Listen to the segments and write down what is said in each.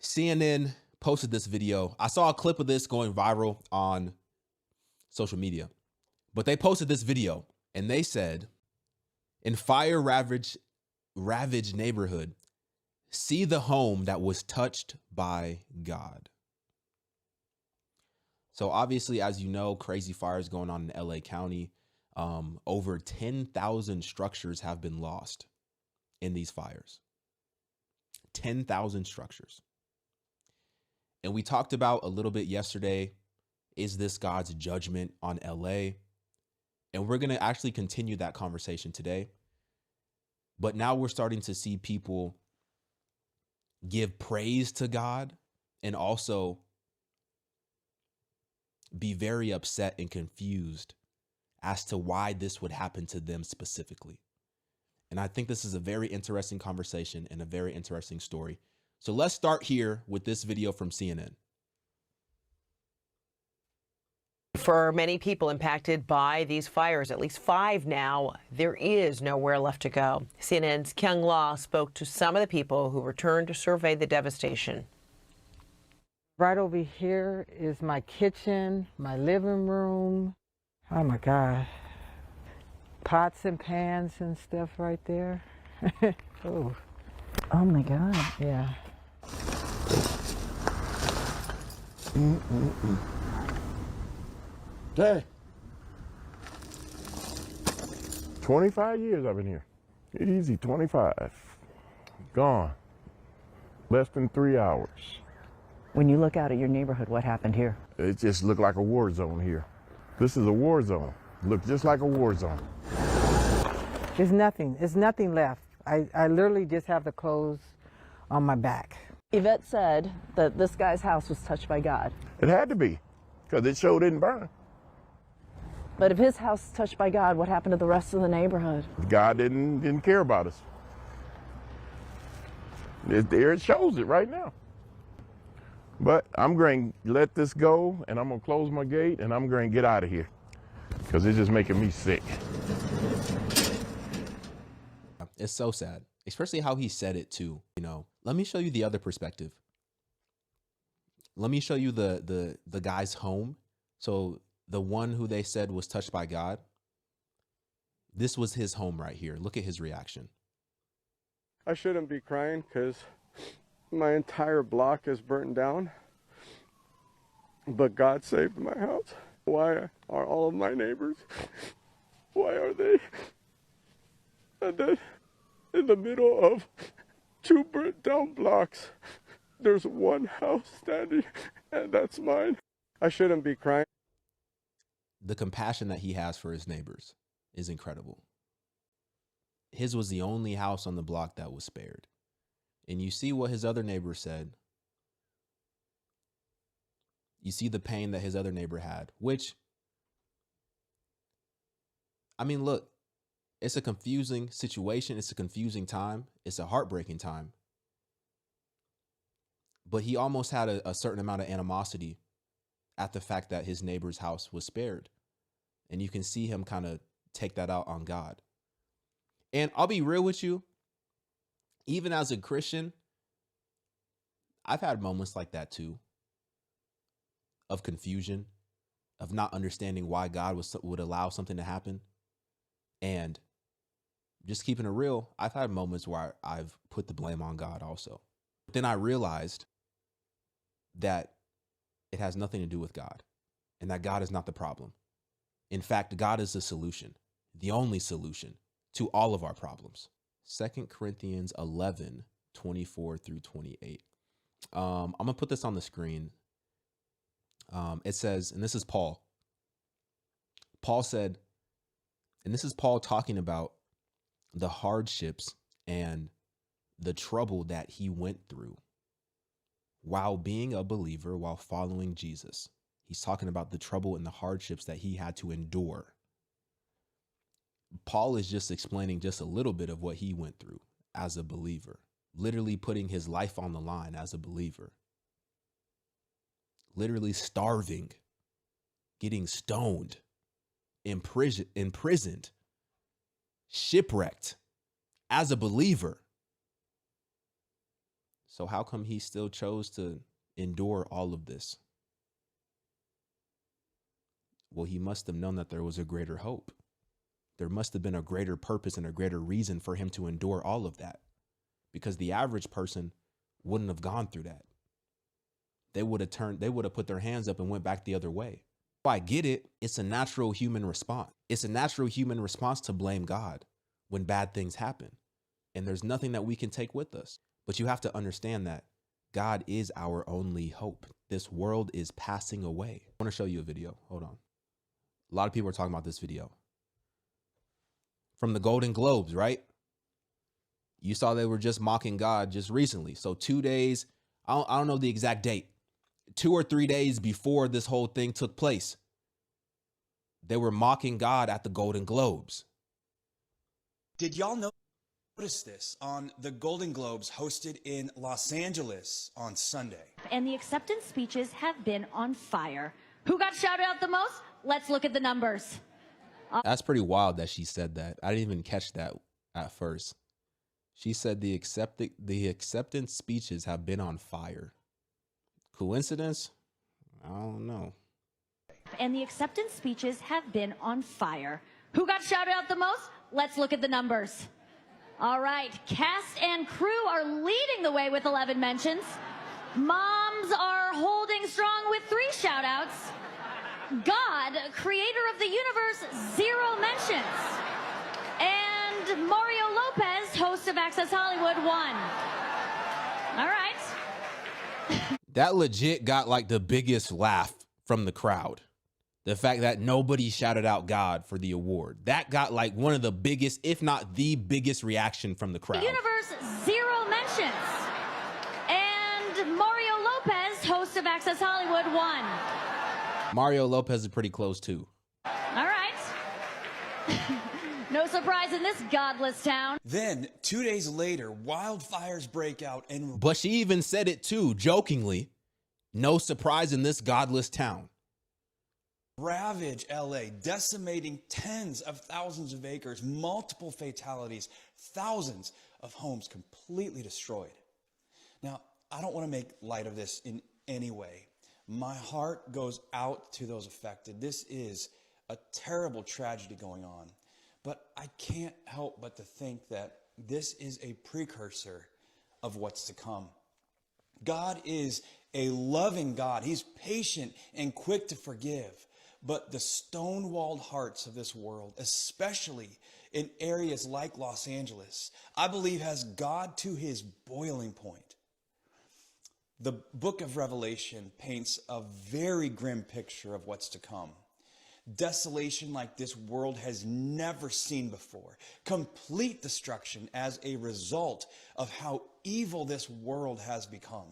CNN posted this video. I saw a clip of this going viral on social media, but they posted this video and they said, in fire ravaged neighborhood, see the home that was touched by God. So obviously, as you know, crazy fires going on in LA County. Over 10,000 structures have been lost in these fires. 10,000 structures. And we talked about a little bit yesterday, is this God's judgment on LA? And we're going to actually continue that conversation today. But now we're starting to see people give praise to God and also be very upset and confused as to why this would happen to them specifically. And I think this is a very interesting conversation and a very interesting story. So let's start here with this video from CNN. For many people impacted by these fires, at least 5 now, there is nowhere left to go. CNN's Kyung Law spoke to some of the people who returned to survey the devastation. Right over here is my kitchen, my living room. Oh my God. Pots and pans and stuff right there. Oh my God. Yeah. Hey, 25 years I've been here. Easy, 25. Gone. Less than 3 hours. When you look out at your neighborhood, what happened here? It just looked like a war zone here. This is a war zone. Looked just like a war zone. There's nothing left. I literally just have the clothes on my back. Yvette said that this guy's house was touched by God. It had to be, because it sure didn't burn. But if his house is touched by God, what happened to the rest of the neighborhood? God didn't care about us. There it shows it right now. But I'm going to let this go, and I'm going to close my gate, and I'm going to get out of here, because it's just making me sick. It's so sad, especially how he said it too. You know, let me show you the other perspective. Let me show you the guy's home. So the one who they said was touched by God, this was his home right here. Look at his reaction. I shouldn't be crying because my entire block is burnt down, but God saved my house. Why are all of my neighbors, why are they in the middle of 2 burnt down blocks? There's one house standing, and that's mine. I shouldn't be crying. The compassion that he has for his neighbors is incredible. His was the only house on the block that was spared. And you see what his other neighbor said. You see the pain that his other neighbor had, which, I mean, look, it's a confusing situation. It's a confusing time. It's a heartbreaking time. But he almost had a certain amount of animosity at the fact that his neighbor's house was spared. And you can see him kind of take that out on God. And I'll be real with you. Even as a Christian, I've had moments like that too, of confusion, of not understanding why God would allow something to happen. And just keeping it real, I've had moments where I've put the blame on God also. But then I realized that it has nothing to do with God and that God is not the problem. In fact, God is the solution, the only solution to all of our problems. 2 Corinthians 11, 24 through 28. I'm going to put this on the screen. It says, and this is Paul. Paul said, and this is Paul talking about the hardships and the trouble that he went through while being a believer, while following Jesus. He's talking about the trouble and the hardships that he had to endure. Paul is just explaining just a little bit of what he went through as a believer, literally putting his life on the line as a believer, literally starving, getting stoned, imprisoned, shipwrecked as a believer. So how come he still chose to endure all of this? Well, he must have known that there was a greater hope. There must have been a greater purpose and a greater reason for him to endure all of that, because the average person wouldn't have gone through that. They would have put their hands up and went back the other way. I get it. It's a natural human response. It's a natural human response to blame God when bad things happen. And there's nothing that we can take with us. But you have to understand that God is our only hope. This world is passing away. I want to show you a video. Hold on. A lot of people are talking about this video. From the Golden Globes, right? You saw they were just mocking God just recently. So 2 days, I don't know the exact date, 2 or 3 days before this whole thing took place, they were mocking God at the Golden Globes. Did y'all notice this on the Golden Globes hosted in Los Angeles on Sunday? And the acceptance speeches have been on fire. Who got shouted out the most? Let's look at the numbers. That's pretty wild that she said that. I didn't even catch that at first. She said the acceptance speeches have been on fire. Coincidence? I don't know. And the acceptance speeches have been on fire. Who got shouted out the most? Let's look at the numbers. All right, cast and crew are leading the way with 11 mentions. Moms are holding strong with 3 shout-outs. God, creator of the universe, 0 mentions. And Mario Lopez, host of Access Hollywood, 1. All right. That legit got like the biggest laugh from the crowd. The fact that nobody shouted out God for the award. That got like one of the biggest, if not the biggest reaction from the crowd. The universe, 0 mentions. And Mario Lopez, host of Access Hollywood, 1. Mario Lopez is pretty close too. All right. No surprise in this godless town. Then, 2 days later, wildfires break out and... But she even said it too, jokingly. No surprise in this godless town. ravage LA, decimating tens of thousands of acres, multiple fatalities, thousands of homes completely destroyed. Now, I don't want to make light of this in any way. My heart goes out to those affected. This is a terrible tragedy going on. But I can't help but to think that this is a precursor of what's to come. God is a loving God. He's patient and quick to forgive. But the stone-walled hearts of this world, especially in areas like Los Angeles, I believe has God to his boiling point. The book of Revelation paints a very grim picture of what's to come. Desolation like this world has never seen before. Complete destruction as a result of how evil this world has become.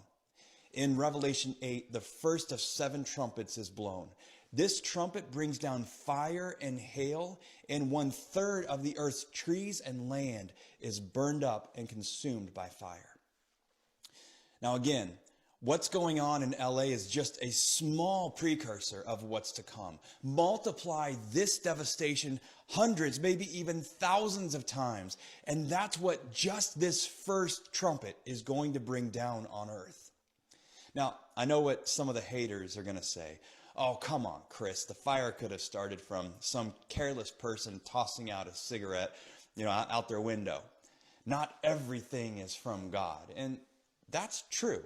In Revelation 8, the first of 7 trumpets is blown. This trumpet brings down fire and hail, and 1/3 of the earth's trees and land is burned up and consumed by fire. Now again, what's going on in LA is just a small precursor of what's to come. Multiply this devastation hundreds, maybe even thousands of times, and that's what just this first trumpet is going to bring down on earth. Now, I know what some of the haters are going to say. Oh, come on, Chris. The fire could have started from some careless person tossing out a cigarette, out their window. Not everything is from God, and that's true.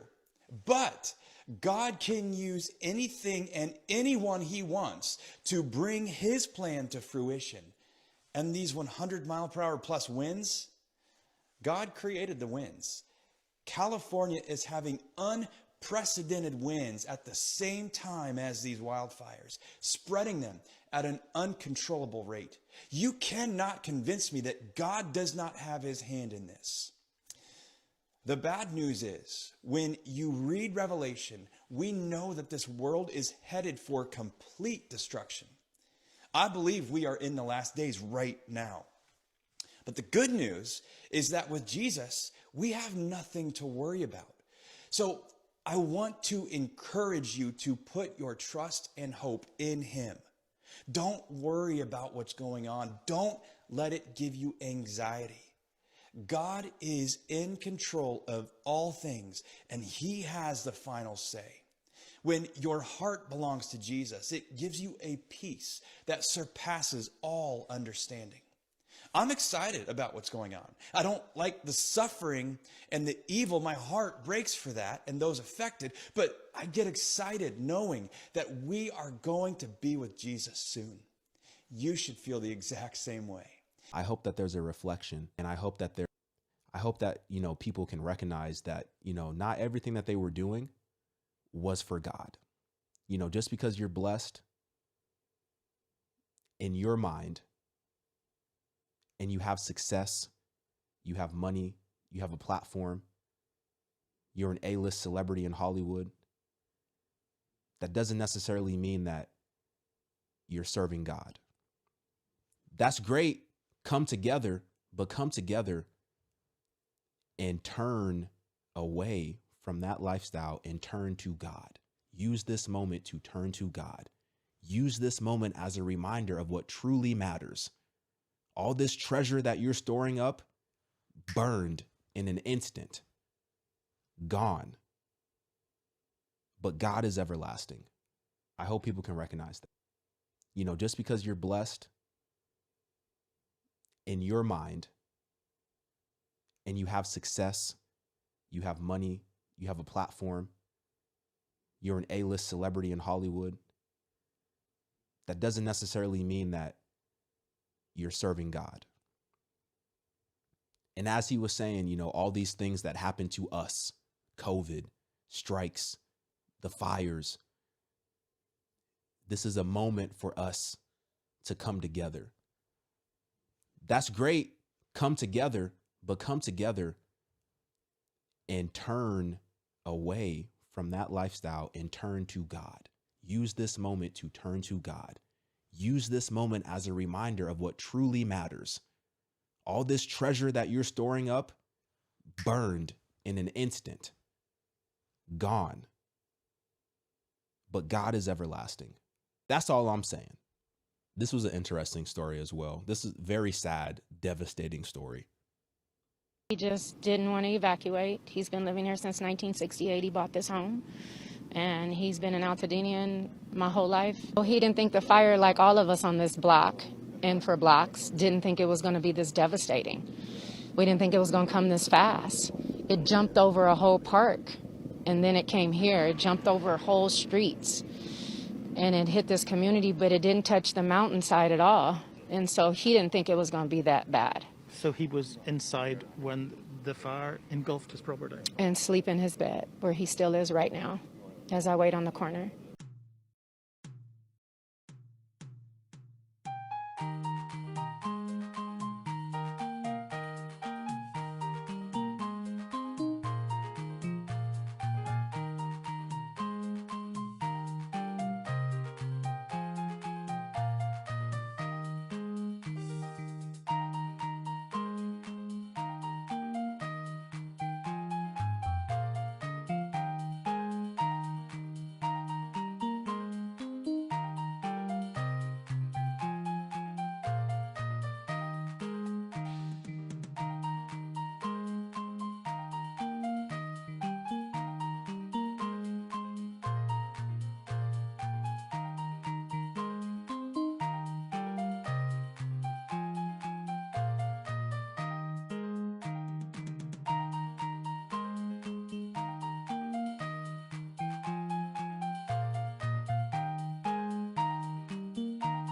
But God can use anything and anyone he wants to bring his plan to fruition. And these 100-mile-per-hour plus winds, God created the winds. California is having unprecedented winds at the same time as these wildfires, spreading them at an uncontrollable rate. You cannot convince me that God does not have his hand in this. The bad news is, when you read Revelation, we know that this world is headed for complete destruction. I believe we are in the last days right now. But the good news is that with Jesus, we have nothing to worry about. So I want to encourage you to put your trust and hope in him. Don't worry about what's going on. Don't let it give you anxiety. God is in control of all things, and he has the final say. When your heart belongs to Jesus, it gives you a peace that surpasses all understanding. I'm excited about what's going on. I don't like the suffering and the evil. My heart breaks for that and those affected, but I get excited knowing that we are going to be with Jesus soon. You should feel the exact same way. I hope that there's a reflection, and I hope that people can recognize that, not everything that they were doing was for God. Just because you're blessed in your mind and you have success, you have money, you have a platform, you're an A-list celebrity in Hollywood, that doesn't necessarily mean that you're serving God. That's great. Come together, but come together and turn away from that lifestyle and turn to God. Use this moment to turn to God. Use this moment as a reminder of what truly matters. All this treasure that you're storing up, burned in an instant, gone. But God is everlasting. I hope people can recognize that. Just because you're blessed in your mind and you have success, you have money, you have a platform, you're an A-list celebrity in Hollywood, that doesn't necessarily mean that you're serving God. And as he was saying, all these things that happen to us, COVID, strikes, the fires, this is a moment for us to come together. That's great. Come together, but come together and turn away from that lifestyle and turn to God. Use this moment to turn to God. Use this moment as a reminder of what truly matters. All this treasure that you're storing up, burned in an instant, gone. But God is everlasting. That's all I'm saying. This was an interesting story as well. This is a very sad, devastating story. He just didn't want to evacuate. He's been living here since 1968. He bought this home, and he's been an Altadenian my whole life. He didn't think the fire, like all of us on this block and for blocks, didn't think it was going to be this devastating. We didn't think it was going to come this fast. It jumped over a whole park, and then it came here. It jumped over whole streets, and it hit this community, but it didn't touch the mountainside at all. And so he didn't think it was going to be that bad. So he was inside when the fire engulfed his property? And sleep in his bed, where he still is right now, as I wait on the corner.